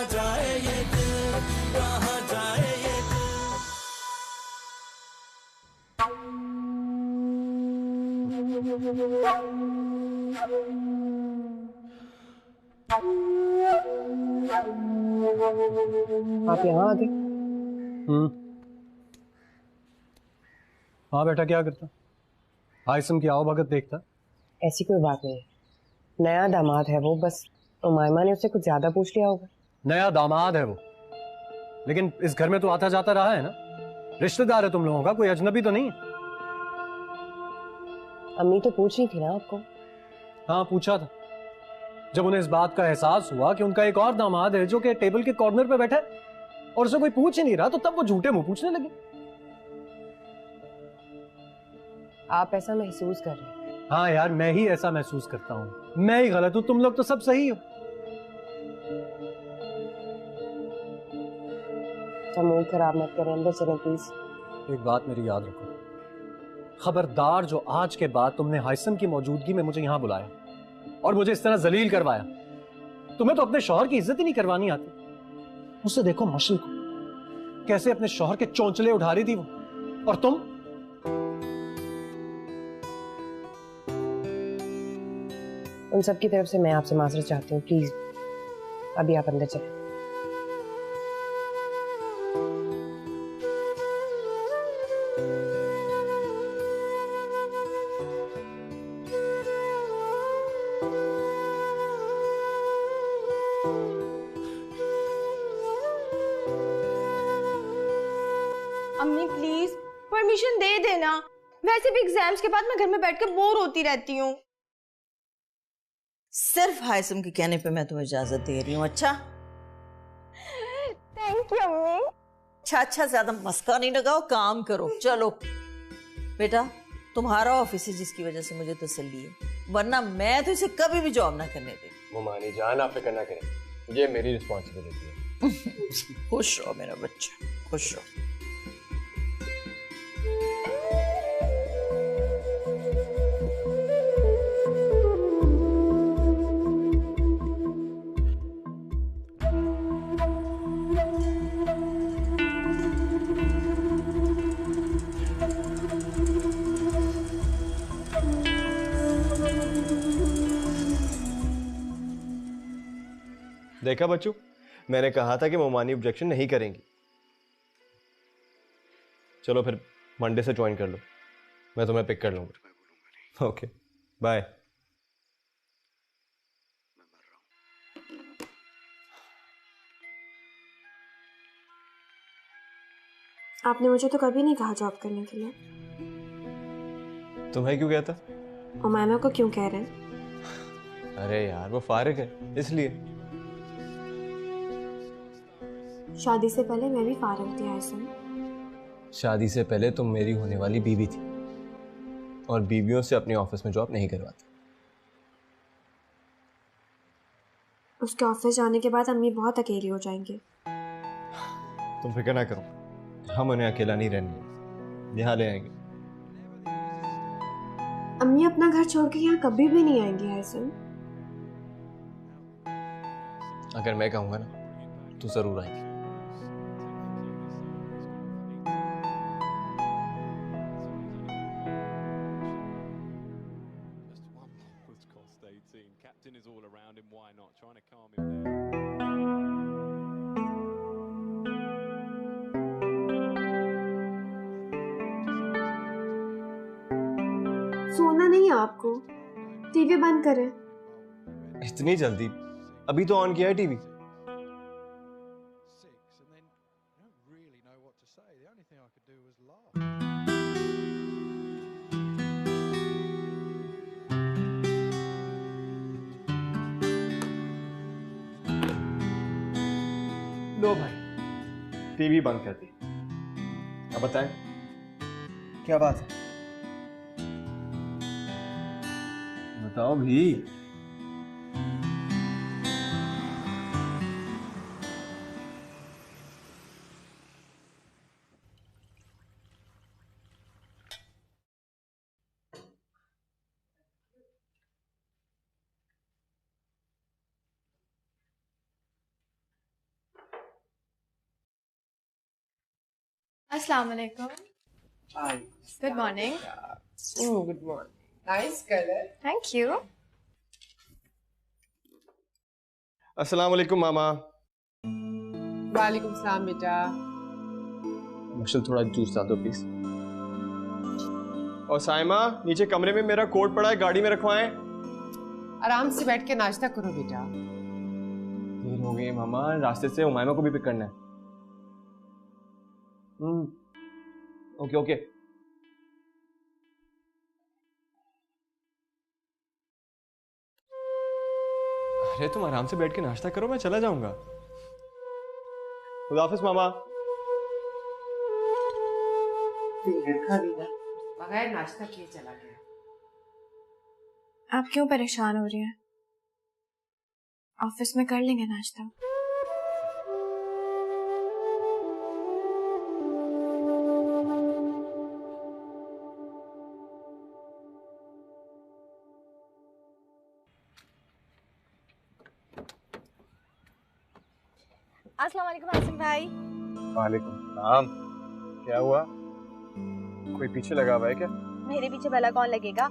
जाए ये दिल, कहाँ जाए ये आप यहाँ आ गए? हाँ बेटा, क्या करता? हाइसम की आवभगत देखता? ऐसी कोई बात नहीं, नया दामाद है वो, बस उमायमा ने उससे कुछ ज्यादा पूछ लिया होगा। नया दामाद है वो, लेकिन इस घर में तो आता जाता रहा है ना, रिश्तेदार है तुम लोगों का, कोई अजनबी तो नहीं है। अम्मी तो पूछ रही थी ना आपको। हाँ पूछा था, जब उन्हें इस बात का एहसास हुआ कि उनका एक और दामाद है जो कि टेबल के कॉर्नर पे बैठा है और उसे कोई पूछ ही नहीं रहा, तो तब वो झूठे मुंह पूछने लगे। आप ऐसा महसूस कर रहे हैं? हाँ यार, मैं ही ऐसा महसूस करता हूँ, मैं ही गलत हूँ, तुम लोग तो सब सही हो। मूड खराब मत करें, अंदर चलें प्लीज। एक बात मेरी याद रखो, खबरदार जो आज के बाद तुमने हाइसम की मौजूदगी में मुझे यहां बुलाया और मुझे इस तरह जलील करवाया, तुम्हें तो अपने शौहर की इज्जत ही नहीं करवानी आती। उससे देखो मशल को, कैसे अपने शौहर के चोंचले उठा रही थी वो, और तुम उन सबकी तरफ से मैं आपसे माजरत चाहती हूँ, प्लीज अभी आप अंदर चलें। अम्मी प्लीज परमिशन दे देना, वैसे भी एग्जाम्स के बाद मैं घर में बैठकर बोर होती रहती हूँ। सिर्फ हाइसम के कहने पे मैं तुम्हें इजाजत दे रही हूँ। अच्छा थैंक यू अम्मी। अच्छा अच्छा, ज्यादा मस्का नहीं लगाओ, काम करो। चलो बेटा, तुम्हारा ऑफिस है जिसकी वजह से मुझे तसल्ली है, वरना मैं तो इसे कभी भी जॉब ना करने देती। मुमानी जान, आप फिक्र ना करें, ये मेरी रिस्पॉन्सिबिलिटी है। खुश रहो मेरा बच्चा, खुश रहो। देखा बच्चों, मैंने कहा था कि मोमानी ऑब्जेक्शन नहीं करेंगी। चलो फिर मंडे से ज्वाइन कर लो, मैं तुम्हें पिक कर लूंगा। Okay bye. आपने मुझे तो कभी नहीं कहा जॉब करने के लिए। तुम्हें क्यों कहता? उमायमा को क्यों कह रहे हैं? अरे यार, वो फारिग है इसलिए। शादी से पहले मैं भी फारिग थी हाइसम। शादी से पहले तुम मेरी होने वाली बीवी थी, और बीवियों से अपने ऑफिस में जॉब नहीं करवाते। उसके ऑफिस जाने के बाद अम्मी बहुत अकेली हो जाएंगी। तुम फिक्र ना करो, हम उन्हें अकेला नहीं रहने देंगे, यहाँ ले आएंगे। अम्मी अपना घर छोड़ के यहाँ कभी भी नहीं आएंगी हाइसम। अगर मैं कहूँगा ना तो जरूर आएंगे। सोना नहीं है आपको? टीवी बंद करें। इतनी जल्दी? अभी तो ऑन किया है टीवी। लो भाई, टीवी बंद कर दी। अब बताएं क्या बात है? बताओ भी। अस्सलाम वालेकुम। Good morning. Good morning. Nice colour. Thank you. अस्सलाम वालेकुम मामा। वालेकुम सलाम बेटा। मुश्किल थोड़ा जूस ला दो प्लीज। और साइमा, नीचे कमरे में मेरा कोट पड़ा है, गाड़ी में रखवाएं। आराम से बैठ के नाश्ता करो बेटा। देर हो गई है मामा, रास्ते से उमाइमा को भी पिक करना है। Okay okay. अरे तुम आराम से बैठ के नाश्ता करो, मैं चला जाऊंगा। खुदा हाफिज मामा। बगैर नाश्ता किए चला गया। आप क्यों परेशान हो रही हैं? ऑफिस में कर लेंगे नाश्ता। अस्सलाम वालेकुम हासिम भाई। वालेकुम सलाम। क्या हुआ, कोई पीछे लगा हुआ है क्या? मेरे पीछे भला कौन लगेगा,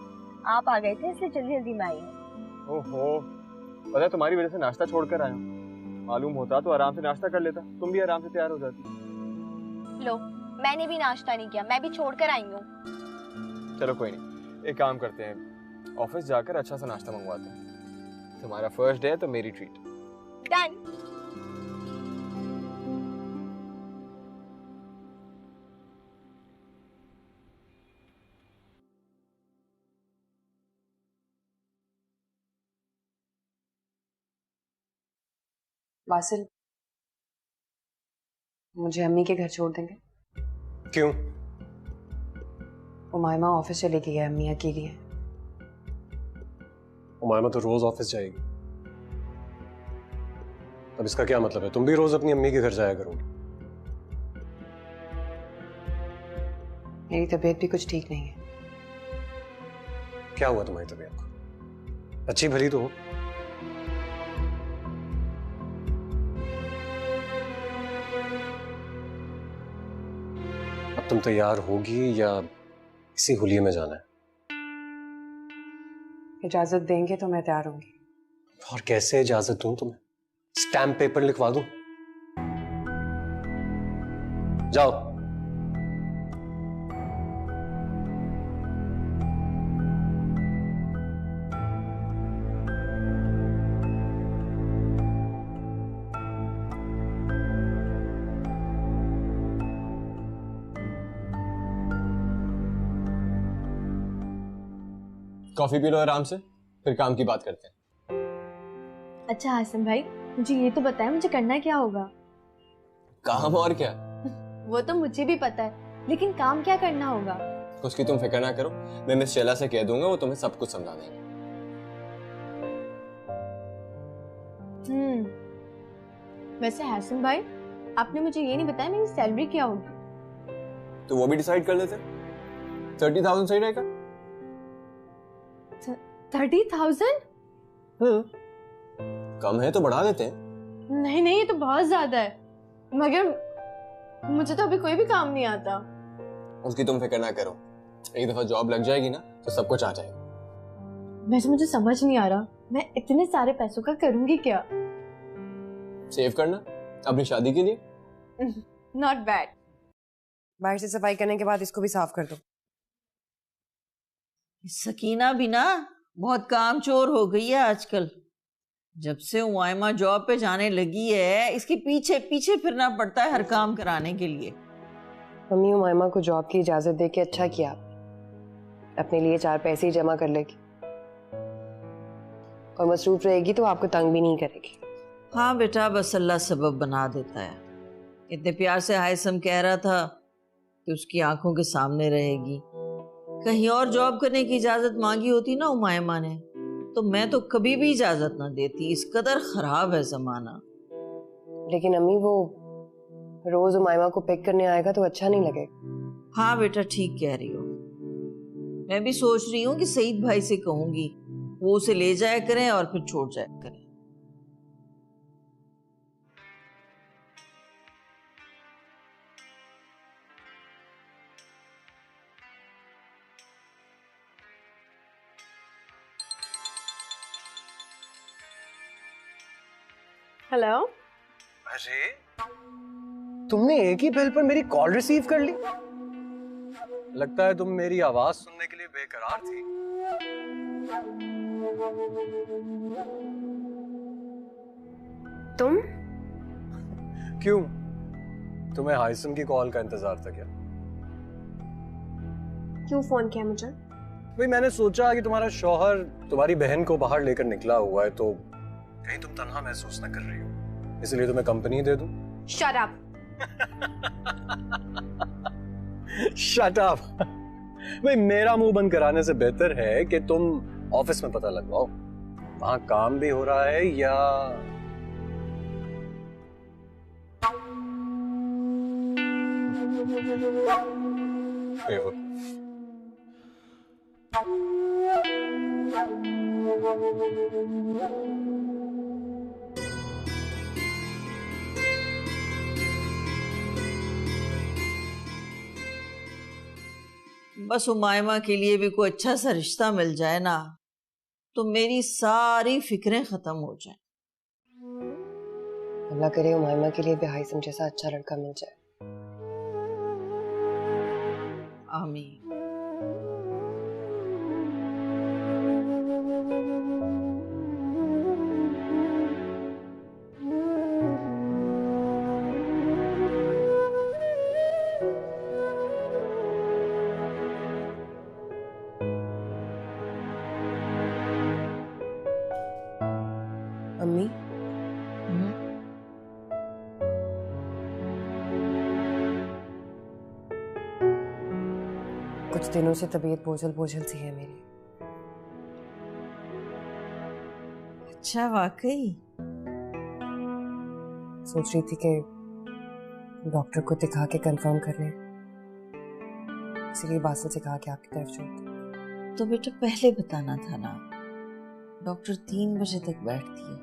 आप आ गए थे इसलिए जल्दी जल्दी में आई हूँ। ओहो, पता है तुम्हारी वजह से नाश्ता छोड़कर आया हूँ। मालूम होता तो आराम से नाश्ता कर लेता, तुम भी आराम से तैयार हो जाती। लो, मैंने भी नाश्ता नहीं किया, मैं भी छोड़कर आई हूँ। चलो कोई नहीं, एक काम करते हैं, ऑफिस जाकर अच्छा सा नाश्ता मंगवाते हैं। तुम्हारा फर्स्ट डे है तो मेरी ट्रीट। डन। वासिल, मुझे अम्मी के घर छोड़ देंगे? क्यों? उमाइमा ऑफिस चली गई है, अम्मी अकेली है। उमाइमा तो रोज ऑफिस जाएगी, अब इसका क्या मतलब है? तुम भी रोज अपनी अम्मी के घर जाया करोगे। मेरी तबीयत भी कुछ ठीक नहीं है। क्या हुआ तुम्हारी तबीयत को? अच्छी भली तो हो। अब तुम तैयार होगी या इसी हुलिये में जाना है? इजाजत देंगे तो मैं तैयार होंगी। और कैसे इजाजत दूं तुम्हें? स्टैम्प पेपर लिखवा दूं? जाओ। कॉफी पी लो आराम से, फिर काम की बात करते हैं। अच्छा हासिम भाई, मुझे ये तो बताएं मुझे करना क्या होगा? काम और क्या, वो तो मुझे भी पता है, लेकिन काम क्या करना होगा? उसकी तुम फिक्र ना करो, मैं मिस शैला से कह दूंगा, वो तुम्हें सब कुछ समझा देंगे। वैसे हासिम भाई, आपने मुझे ये नहीं बताया मेरी सैलरी क्या होगी? तो वो भी डिसाइड कर लेते। 30,000 सही रहेगा। 30,000? कम है तो बढ़ा देते हैं। नहीं नहीं, ये तो बहुत ज्यादा है, मगर मुझे तो अभी कोई भी काम नहीं आता। उसकी तुम फिक्र ना करो, एक दफा जॉब लग जाएगी ना तो सब कुछ आ जाएगा। वैसे मुझे समझ नहीं आ रहा, मैं इतने सारे पैसों का करूंगी क्या? सेव करना अपनी शादी के लिए। Not bad. बाहर से सफाई करने के बाद इसको भी साफ कर दो। सकीना भी ना बहुत कामचोर हो गई है आजकल। जब से उमाइमा जॉब पे जाने लगी है, इसके पीछे पीछे फिरना पड़ता है हर काम कराने के लिए। मम्मी, उमाइमा को जॉब की इजाजत दे के अच्छा किया, अपने लिए 4 पैसे ही जमा कर लेगी और मसरूफ रहेगी तो आपको तंग भी नहीं करेगी। हाँ बेटा, बस अल्लाह सबब बना देता है। इतने प्यार से हायसम कह रहा था कि उसकी आंखों के सामने रहेगी। कहीं और जॉब करने की इजाजत मांगी होती ना उमाइमा ने, तो मैं तो कभी भी इजाजत ना देती। इस कदर खराब है जमाना। लेकिन अम्मी, वो रोज उमाइमा को पिक करने आएगा तो अच्छा नहीं लगेगा। हाँ बेटा, ठीक कह रही हो। मैं भी सोच रही हूँ कि सईद भाई से कहूंगी वो उसे ले जाया करें और फिर छोड़ जाया करें। हेलो। अरे तुमने एक ही बेल पर मेरी कॉल रिसीव कर ली। लगता है तुम मेरी आवाज सुनने के लिए बेकरार थी। तुम? क्यों, तुम्हें हाइसम की कॉल का इंतजार था क्या? क्यों फोन किया मुझे? भाई मैंने सोचा कि तुम्हारा शौहर तुम्हारी बहन को बाहर लेकर निकला हुआ है, तो कहीं तुम तन्हा महसूस न कर रही हो, इसलिए तुम्हें कंपनी दे दूं। Shut up. Shut up. भाई मेरा मुंह बंद कराने से बेहतर है कि तुम ऑफिस में पता लगवाओ, वहां काम भी हो रहा है या बस उमायमा के लिए भी कोई अच्छा सा रिश्ता मिल जाए ना, तो मेरी सारी फिक्रें खत्म हो जाएं। अल्लाह करे उमायमा के लिए भी हाइसम जैसा अच्छा लड़का मिल जाए। आमीन। अम्मी, कुछ दिनों से तबीयत बोझल बोझल सी है मेरी। अच्छा, वाकई? सोच रही थी कि डॉक्टर को दिखा के कंफर्म कर लें, इसलिए बासिल से कहा कि आपकी तरफ छोड़। तो बेटा पहले बताना था ना, डॉक्टर 3 बजे तक बैठती है।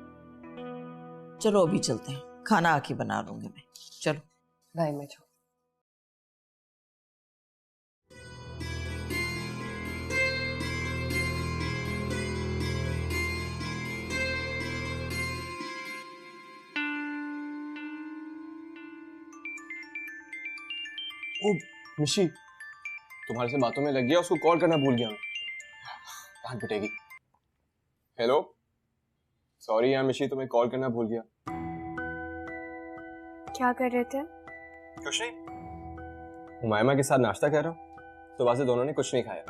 चलो अभी चलते हैं, खाना आके बना लूंगी मैं। चलो। भाई मैं छोड़। ओ मिशी, तुम्हारे से बातों में लग गया, उसको कॉल करना भूल गया मैं। डांट पिटेगी। हेलो, सॉरी यार मिशी, तुम्हें कॉल करना भूल गया। क्या कर रहे थे? कुछ नहीं, हुमायमा के साथ नाश्ता कर रहा हूँ। सुबह से दोनों ने कुछ नहीं खाया।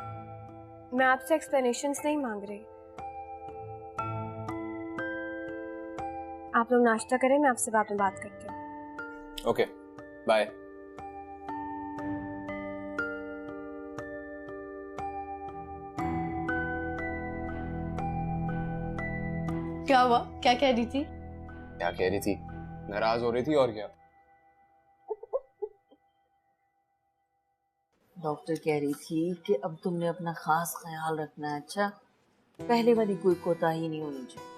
मैं आपसे एक्सप्लेनेशंस नहीं मांग रही। आप लोग नाश्ता करें, मैं आपसे बाद में बात करती हूँ। Okay, bye. क्या हुआ? क्या कह रही थी? क्या कह रही थी? नाराज हो रही थी और क्या। डॉक्टर कह रही थी कि अब तुमने अपना खास ख्याल रखना है। अच्छा, पहले वाली कोई कोताही नहीं होनी चाहिए।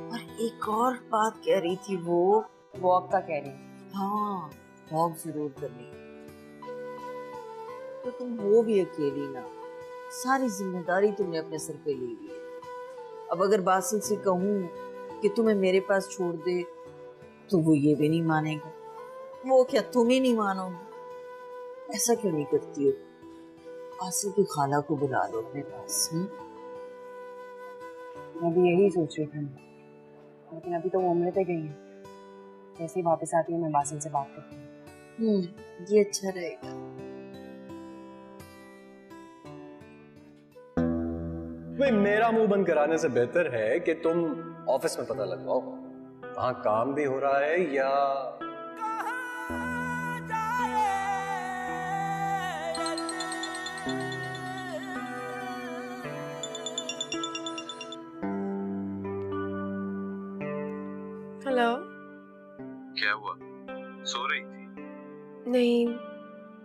और एक और बात कह रही थी, वो वॉक का कह रही थी। हाँ, वॉक जरूर करनी। तो तुम हो भी अकेली ना, सारी जिम्मेदारी तुमने अपने सर पे ले ली है। अब अगर बासिल से कहूँ कि तुम्हें मेरे पास छोड़ दे, तो वो ये भी नहीं मानेगा। वो क्या, तुम ही नहीं मानोगे? ऐसा क्यों नहीं करती हो? बासिल की खाला को बुला लो अपने पास। मैं भी यही सोच रही थी, लेकिन अभी तो वो उम्र पे गई है। जैसे ही वापस आती है मैं बासिल से बात करती हूँ। ये अच्छा रहेगा। भाई मेरा मुंह बंद कराने से बेहतर है कि तुम ऑफिस में पता लगवाओ, वहां काम भी हो रहा है या हेलो। क्या हुआ? सो रही थी? नहीं,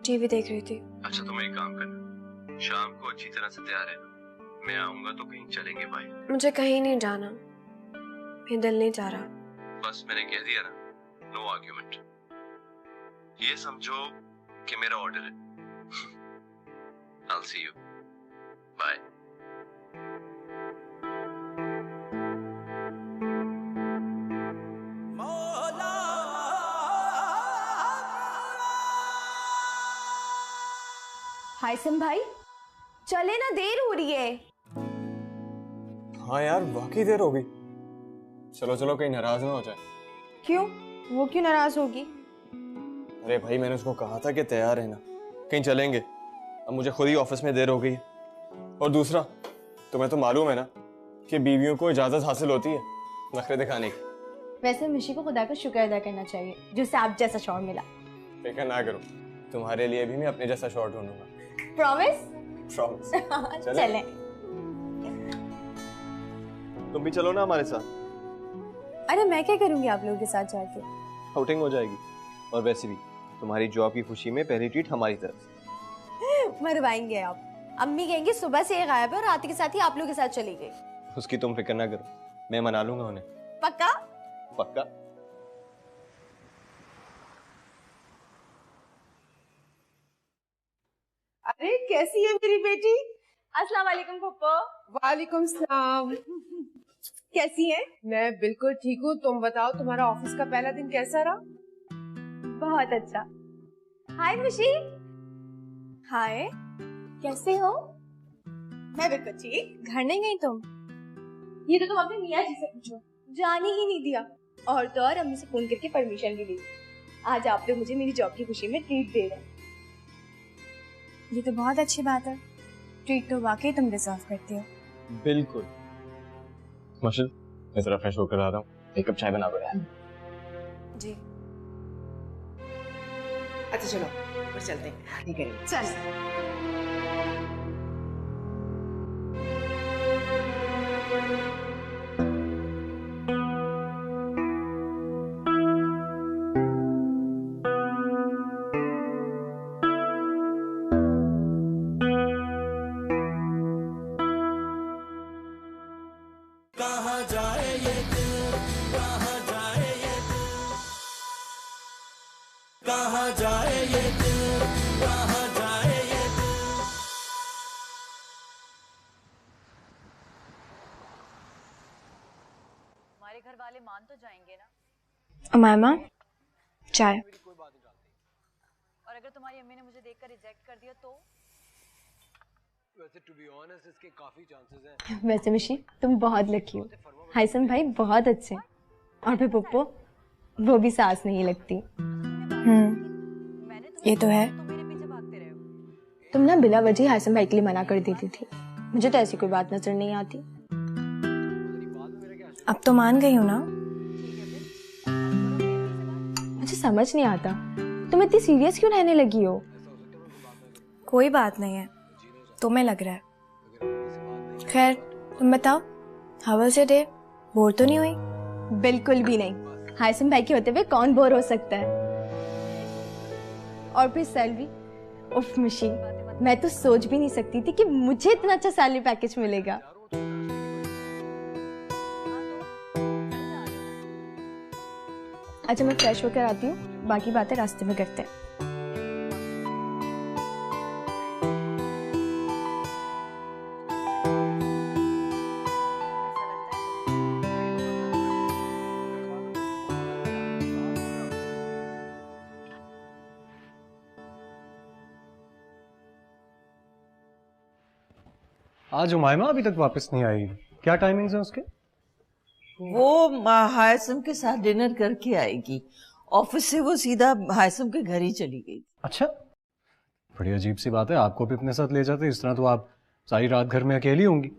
टीवी देख रही थी। अच्छा, तुम एक काम करना, शाम को अच्छी तरह से तैयार रहना। मैं आऊंगा तो कहीं चलेंगे भाई। मुझे कहीं नहीं जाना, मेरा दिल नहीं चाह रहा। बस मैंने कह दिया ना, नो आर्ग्यूमेंट। ये समझो कि मेरा ऑर्डर है। I'll see you. Bye. हायसम भाई चले ना, देर हो रही है। हाँ यार वाकई देर हो गई। चलो चलो कहीं नाराज ना हो जाए। क्यों? वो क्यों नाराज होगी? अरे भाई मैंने उसको कहा था कि तैयार है ना, कहीं चलेंगे। अब मुझे खुद ही ऑफिस में देर हो गई है। और दूसरा, तुम्हें तो मालूम है ना कि बीवियों को इजाजत हासिल होती है नखरे दिखाने की। वैसे मिशी को खुदा का शुक्र अदा करना चाहिए जिससे आप जैसा शौहर मिला। फिक्र ना करो, तुम्हारे लिए भी मैं अपने जैसा शॉट ढूंढूंगा। प्रॉमिस? प्रॉमिस। चलें। तुम भी चलो ना हमारे साथ, अरे मैं क्या करूंगी आप लोगों के साथ जाके? आउटिंग हो जाएगी। और वैसे भी तुम्हारी जॉब की खुशी में पहली ट्रीट हमारी तरफ से। मरवाएंगे आप। अम्मी कहेंगी सुबह से ये गायब है और रात के साथ ही आप लोगों के साथ चली गई। उसकी तुम फिक्र ना करो, मैं मना लूंगा उन्हें। पक्का? पक्का। अरे कैसी है मेरी बेटी? अस्सलाम वालेकुम पप्पा। वालेकुम सलाम। कैसी है? मैं बिल्कुल ठीक हूँ। तुम बताओ तुम्हारा ऑफिस का पहला दिन कैसा रहा? बहुत अच्छा। हाय मिशी। हाय, कैसे हो? मैं बिल्कुल ठीक। घर नहीं गई तुम? ये तो तुम अपने मियाँ जी से पूछो, जाने ही नहीं दिया। और तो और अम्मी से फोन करके परमिशन भी ली। आज आप लोग मुझे मेरी जॉब की खुशी में ट्रीट दे रहे हैं। ये तो बहुत अच्छी बात है। ट्रीट तो वाकई तुम डिजर्व करती हो। बिल्कुल। मार्शल, मैं जरा फ्रेश होकर आ रहा हूँ, एक कप चाय बना दो यार। जी। अच्छा चलो ऊपर चलते हैं, नहीं करेंगे। चल। कहाँ जाए ये दिल, कहाँ जाए ये दिल, कहाँ जाए ये दिल, कहाँ जाए ये दिल। हमारे घर वाले मान तो जाएंगे ना? उमामा, चाय। और अगर तुम्हारी अम्मी ने मुझे देखकर रिजेक्ट कर दिया तो? वैसे टू बी ऑनेस्ट इसके काफी चांसेस हैं। वैसे मिशी तुम बहुत लकी हो। हायसम भाई बहुत अच्छे हैं। और फिर पप्पो, वो भी सास नहीं लगती। ये तो है। मेरे पीछे भागते रहे हो। तुम ना बिला वजह हायसम भाई के लिए मना कर देती थी। मुझे तो ऐसी कोई बात नजर नहीं आती। अब तो मान गई हो ना? मुझे समझ नहीं आता तुम इतनी सीरियस क्यों रहने लगी हो? कोई बात नहीं है, तुम्हें लग रहा है। खैर तुम बताओ, how was your day? Bore तो नहीं हुई? बिल्कुल भी नहीं। हायसम भाई के होते हुए कौन बोर हो सकता है? और फिर सैलरी, उफ मिशी, मैं तो सोच भी नहीं सकती थी कि मुझे इतना अच्छा सैलरी पैकेज मिलेगा। अच्छा मैं फ्रेश होकर आती हूँ, बाकी बातें रास्ते में करते हैं। आज उमायमा अभी तक वापस नहीं आई, क्या टाइमिंग्स हैं उसके? वो हायसम के साथ डिनर करके आएगी। ऑफिस से वो सीधा हायसम के घर ही चली गई। अच्छा, बड़ी अजीब सी बात है। आपको भी अपने साथ ले जाते, इस तरह तो आप सारी रात घर में अकेली होंगी।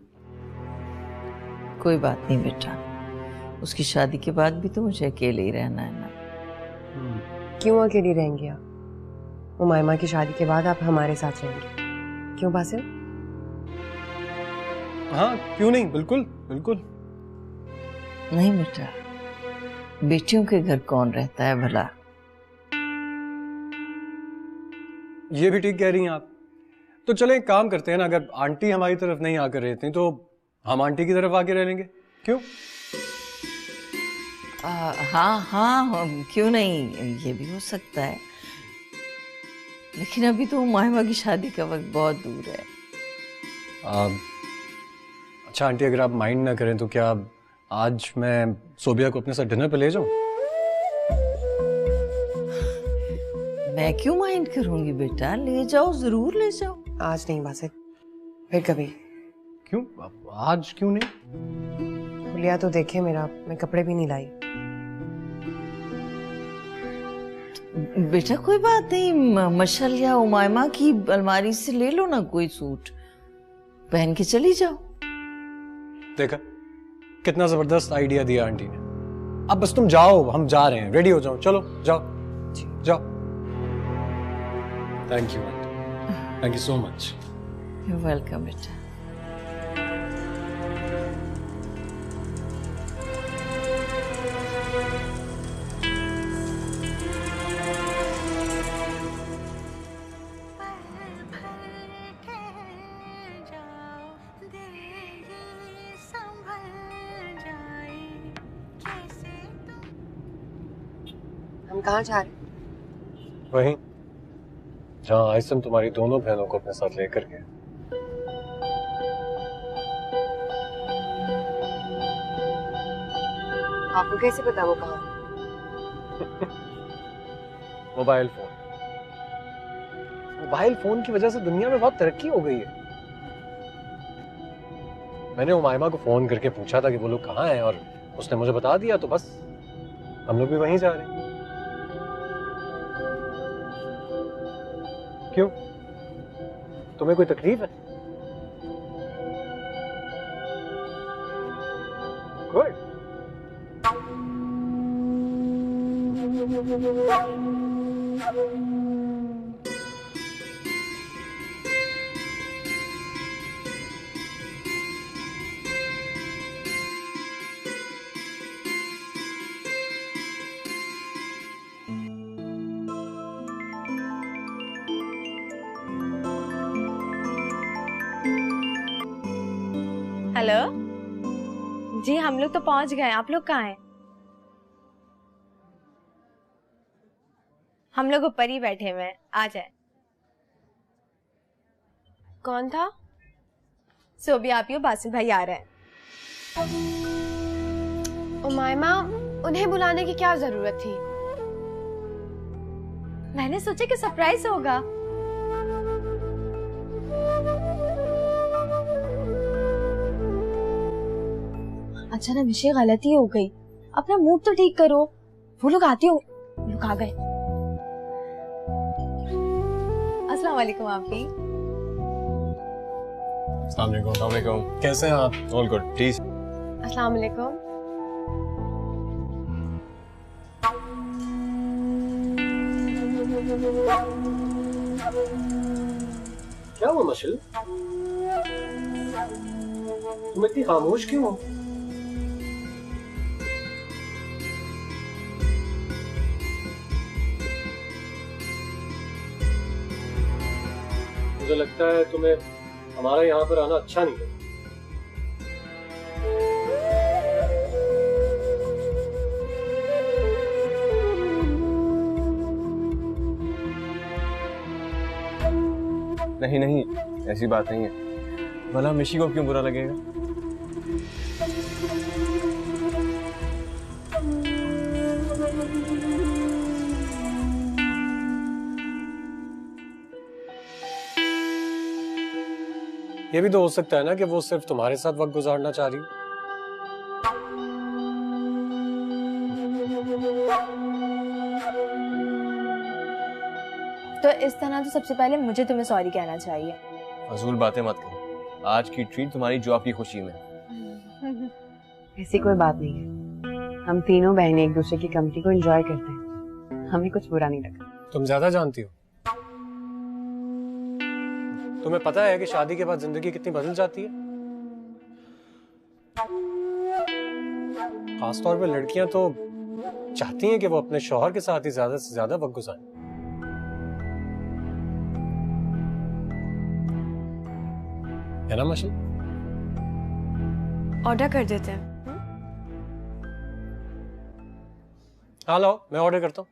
कोई बात नहीं बेटा, उसकी शादी के बाद भी तो मुझे अकेले ही रहना है ना। क्यों अकेली रहेंगी आप? उमायमा की शादी के बाद आप हमारे साथ रहेंगे। क्यों बासिल? हाँ क्यों नहीं, बिल्कुल बिल्कुल। नहीं बेटा, बेटियों के घर कौन रहता है भला? ये भी ठीक कह रही हैं आप। तो चले एक काम करते हैं ना, अगर आंटी हमारी तरफ नहीं आकर रहती तो हम आंटी की तरफ आके रह लेंगे, क्यों? हाँ हाँ, क्यों नहीं, ये भी हो सकता है। लेकिन अभी तो माहिमा की शादी का वक्त बहुत दूर है। अच्छा आंटी, अगर आप माइंड ना करें तो क्या आज मैं सोबिया को अपने साथ डिनर पे ले जाऊं? मैं क्यों माइंड करूंगी बेटा, ले जाओ, जरूर ले जाओ। आज नहीं बासित, फिर कभी। क्यों? आज क्यों नहीं? खुलिया तो देखे मेरा, मैं कपड़े भी नहीं लाई। बेटा कोई बात नहीं, मशल या उमायमा की अलमारी से ले लो ना कोई सूट, पहन के चली जाओ। देखा कितना जबरदस्त आइडिया दिया आंटी ने। अब बस तुम जाओ, हम जा रहे हैं, रेडी हो जाओ, चलो जाओ जाओ। Thank you aunty, thank you so much. You welcome बेटा। हम कहाँ जा रहे हैं? वहीं जहाँ आइसम तुम्हारी दोनों बहनों को अपने साथ लेकर गए। आपको कैसे पता वो कहाँ? Mobile phone. मोबाइल फोन की वजह से दुनिया में बहुत तरक्की हो गई है। मैंने उमायमा को फोन करके पूछा था कि वो लोग कहाँ हैं और उसने मुझे बता दिया, तो बस हम लोग भी वहीं जा रहे हैं। क्यों, तुम्हें कोई तकलीफ है? गुड। हेलो जी, हम लोग तो पहुंच गए, आप लोग कहाँ हैं? हम लोग ऊपर ही बैठे हुए हैं, आ जाए। कौन था? सोबी आप ही हो, बासित भाई आ रहे हैं। उमायमा, उन्हें बुलाने की क्या जरूरत थी? मैंने सोचा कि सरप्राइज होगा। अच्छा ना विषय, गलती हो गई, अपना मूड तो ठीक करो। वो लोग आते हो, वो लोग आ गए। अस्सलाम वालेकुम आपी। अस्सलाम वालेकुम। कैसे हैं आप? All good, please. अस्सलाम वालेकुम। क्या हुआ मशल? तुम इतनी खामोश क्यों हो? मुझे लगता है तुम्हें हमारा यहाँ पर आना अच्छा नहीं है। नहीं नहीं, ऐसी बात नहीं है। भला मिशी को क्यों बुरा लगेगा? ये भी तो हो सकता है ना कि वो सिर्फ तुम्हारे साथ वक्त गुजारना चाह रही हो। तो इस तरह तो सबसे पहले मुझे तुम्हें सॉरी कहना चाहिए। फजूल बातें मत करो, आज की ट्रीट तुम्हारी जॉब की खुशी में। ऐसी कोई बात नहीं है, हम तीनों बहनें एक दूसरे की कंपनी को एंजॉय करते हैं, हमें कुछ बुरा नहीं लगा। तुम ज्यादा जानती हो। तुम्हें पता है कि शादी के बाद जिंदगी कितनी बदल जाती है। खासतौर पे लड़कियां तो चाहती हैं कि वो अपने शौहर के साथ ही ज्यादा से ज्यादा वक्त गुजारें। है ना मशल? ऑर्डर कर देते हैं। हाँ लो, मैं ऑर्डर करता हूँ।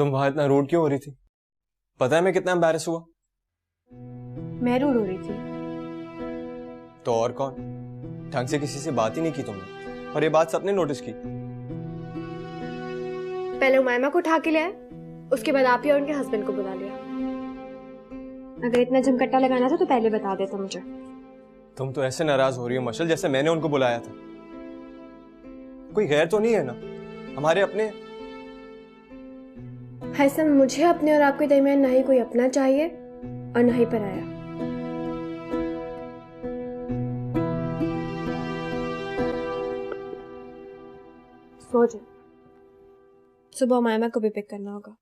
तुम वहां इतना रूड क्यों हो रही थी? पता है मैं कितना एम्बैरेस हुआ? मैं रूड हो रही थी? तो और कौन? ढंग से किसी से बात ही नहीं की तुमने, और ये बात सबने नोटिस की। पहले उमाइमा को उठा के ले आए, उसके बाद आप ही और उनके हस्बैंड को बुला लिया। अगर इतना झमकट्टा लगाना था तो पहले बता देता मुझे। तुम तो ऐसे नाराज हो रही हो मशल, जैसे मैंने उनको बुलाया था। कोई गैर तो नहीं है ना, हमारे अपने। हैसम, मुझे अपने और आपके दरमियान ना ही कोई अपना चाहिए और ना ही पराया। सोच, सुबह उमाइमा को भी पिक करना होगा।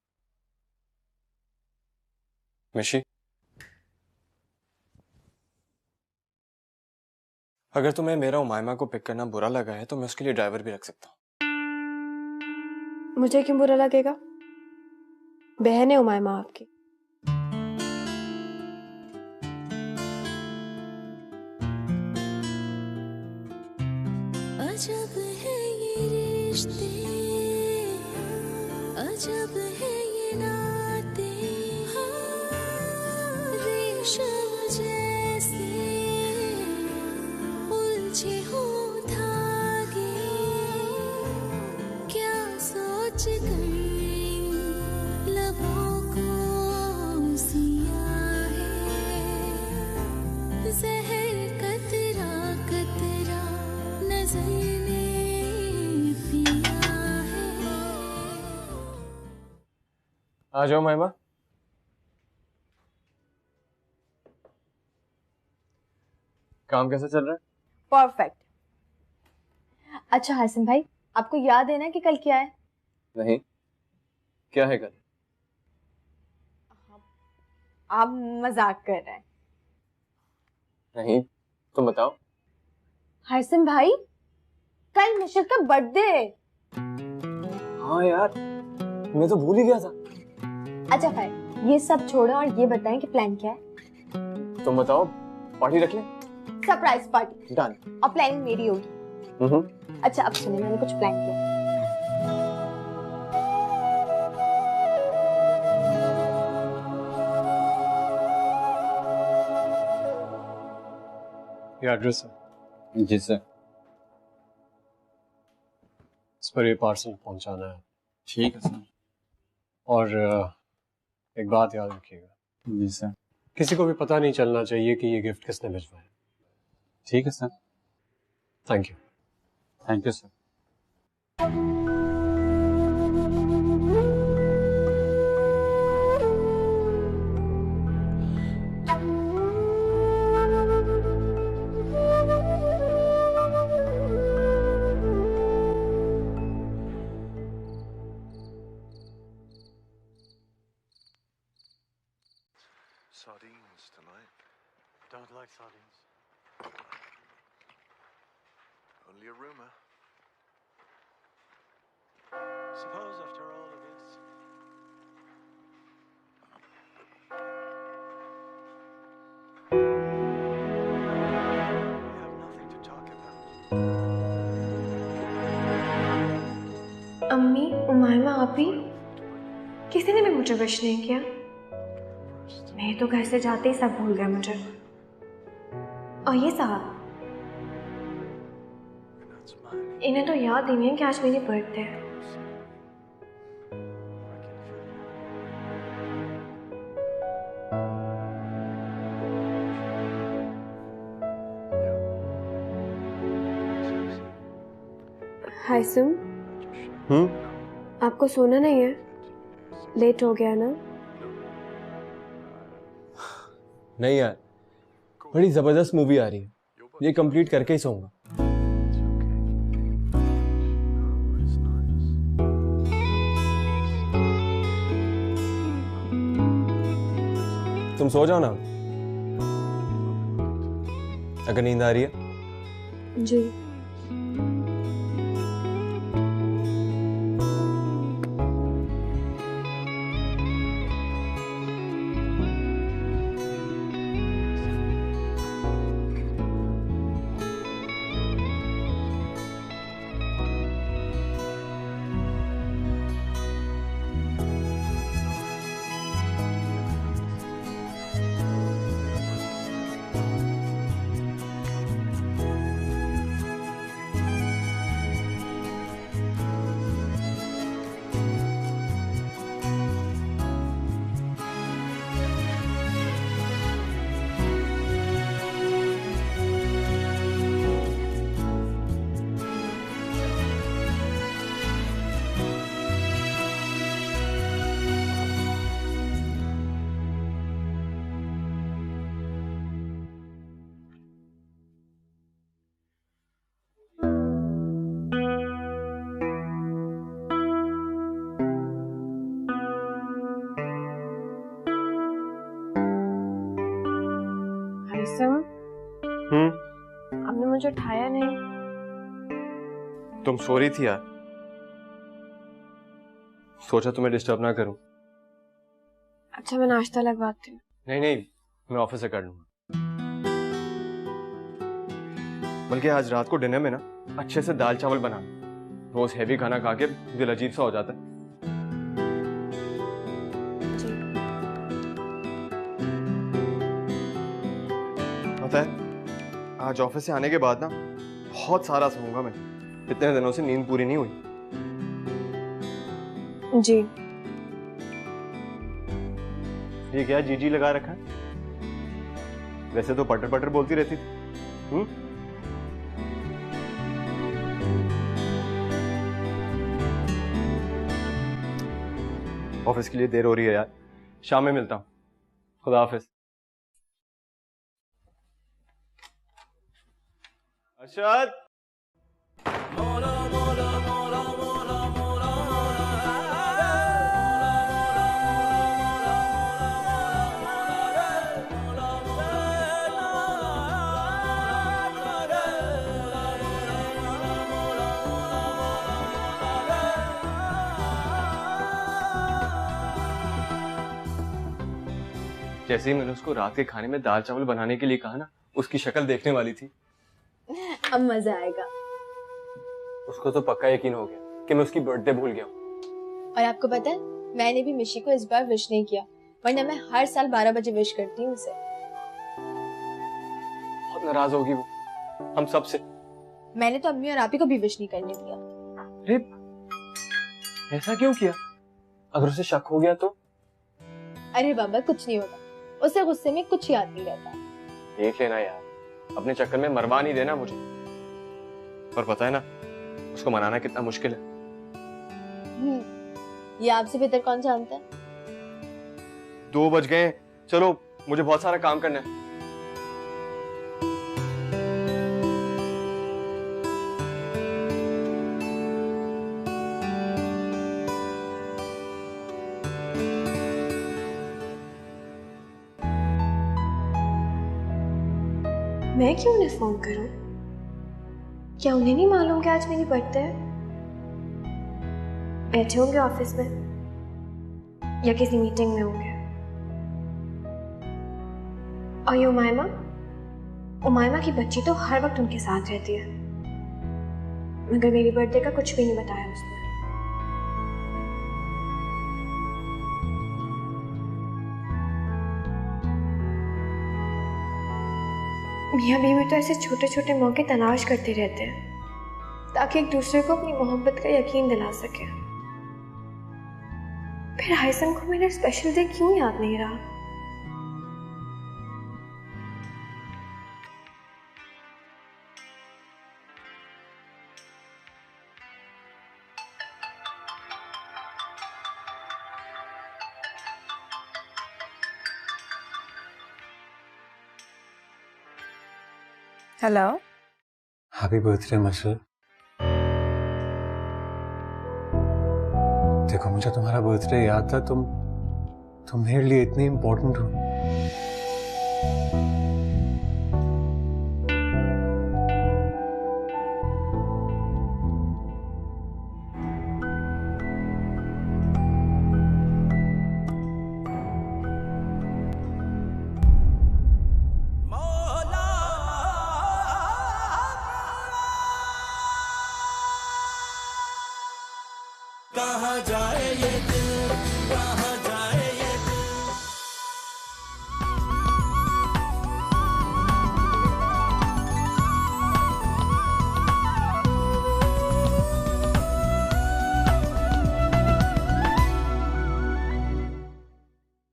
मिशी, अगर तुम्हें मेरा उमाइमा को पिक करना बुरा लगा है तो मैं उसके लिए ड्राइवर भी रख सकता हूँ। मुझे क्यों बुरा लगेगा? बहन है उमाइमा आपकी। अजब है ये रिश्ते, अजब है ये नाते, रेशम जैसे उलझे हो धागे, क्या सोच कर लबों को सिया है, जहर कतरा कतरा नजर ने पिया है। आ जाओ महिमा। काम कैसा चल रहा है? परफेक्ट। अच्छा हसन भाई, आपको याद है ना कि कल क्या है? नहीं, क्या है कल? आप मजाक कर रहे हैं। नहीं, तुम बताओ। हसन भाई, कल मिशेल का बर्थडे है। हाँ यार, मैं तो भूल ही गया था। अच्छा भाई, ये सब छोड़ो और ये बताएं कि प्लान क्या है? तुम बताओ, पार्टी रख लें? Surprise party. डन। और प्लानिंग मेरी होगी। अच्छा अब सुनिए, मैंने कुछ प्लान किया। ये एड्रेस है। जी सर। इस पर ये पार्सल पहुंचाना है। ठीक है सर। और एक बात याद रखिएगा। जी सर। किसी को भी पता नहीं चलना चाहिए कि ये गिफ्ट किसने भिजवाया। ठीक है sir. Thank you. Thank you sir. Sardines tonight. Don't like sardines. Only a rumor. Suppose after all of this. We have nothing to talk about. अम्मी, उमाइमा, आप ही? किसी ने भी मुझे विश नहीं किया। मैं तो घर से जाते ही सब भूल गए मुझे। और ये साहब, इन्हें तो याद ही नहीं है कि आज मेरी बर्थडे है। हाय सुम, आपको सोना नहीं है? लेट हो गया ना? नहीं यार, बड़ी जबरदस्त मूवी आ रही है, ये कंप्लीट करके ही सोऊंगा। तुम सो जाओ ना, अगर नींद आ रही है। जी। हाइसम, आपने मुझे उठाया नहीं। तुम सो रही थी यार, सोचा तुम्हें डिस्टर्ब ना करूं। अच्छा, मैं नाश्ता लगवाती हूँ। नहीं नहीं, मैं ऑफिस से कर लूंगा। बल्कि आज रात को डिनर में ना अच्छे से दाल चावल बना। रोज हैवी खाना खा के दिल अजीब सा हो जाता है। पता है, आज ऑफिस से आने के बाद ना बहुत सारा सोऊंगा मैं। इतने दिनों से नींद पूरी नहीं हुई। जी। ये क्या जीजी लगा रखा है? वैसे तो पटर पटर बोलती रहती थी। ऑफिस के लिए देर हो रही है यार, शाम में मिलता हूँ। खुदा हाफिज। अरशद, जैसे ही मैंने उसको रात के खाने में दाल चावल बनाने के लिए कहा ना, उसकी शक्ल देखने वाली थी। अब मजा आएगा। उसको तो पक्का यकीन हो गया कि मैं उसकी बर्थडे भूल गया हूँ। और आपको पता है, मैंने भी मिशी को इस बार विश नहीं किया, वरना मैं हर साल 12 बजे विश करती हूँ उसे। बहुत नाराज होगी वो हम सब से। मैंने तो अम्मी और आपी को भी विश नहीं करने दिया। अरे ऐसा क्यों किया? अगर उसे शक हो गया तो? अरे बाबा, कुछ नहीं होता, उसे गुस्से में कुछ याद नहीं रहता। देख लेना यार, अपने चक्कर में मरवा नहीं देना मुझे। पर पता है ना, उसको मनाना कितना मुश्किल है। ये आपसे बेहतर कौन जानता है? 2 बज गए, चलो मुझे बहुत सारा काम करना है। मैं क्यों उन्हें फोन करूं? क्या उन्हें नहीं मालूम कि आज मेरी बर्थडे है? बैठे होंगे ऑफिस में या किसी मीटिंग में होंगे। और ये उमायमा की बच्ची तो हर वक्त उनके साथ रहती है, मगर मेरी बर्थडे का कुछ भी नहीं बताया उसने। मियाँ बीवी तो ऐसे छोटे छोटे मौके तलाश करते रहते हैं ताकि एक दूसरे को अपनी मोहब्बत का यकीन दिला सके। फिर हाइसम को मेरा स्पेशल डे क्यों याद नहीं रहा? हेलो, हैप्पी बर्थडे मशर। देखो, मुझे तुम्हारा बर्थडे याद था। तुम मेरे लिए इतनी इम्पोर्टेंट हो।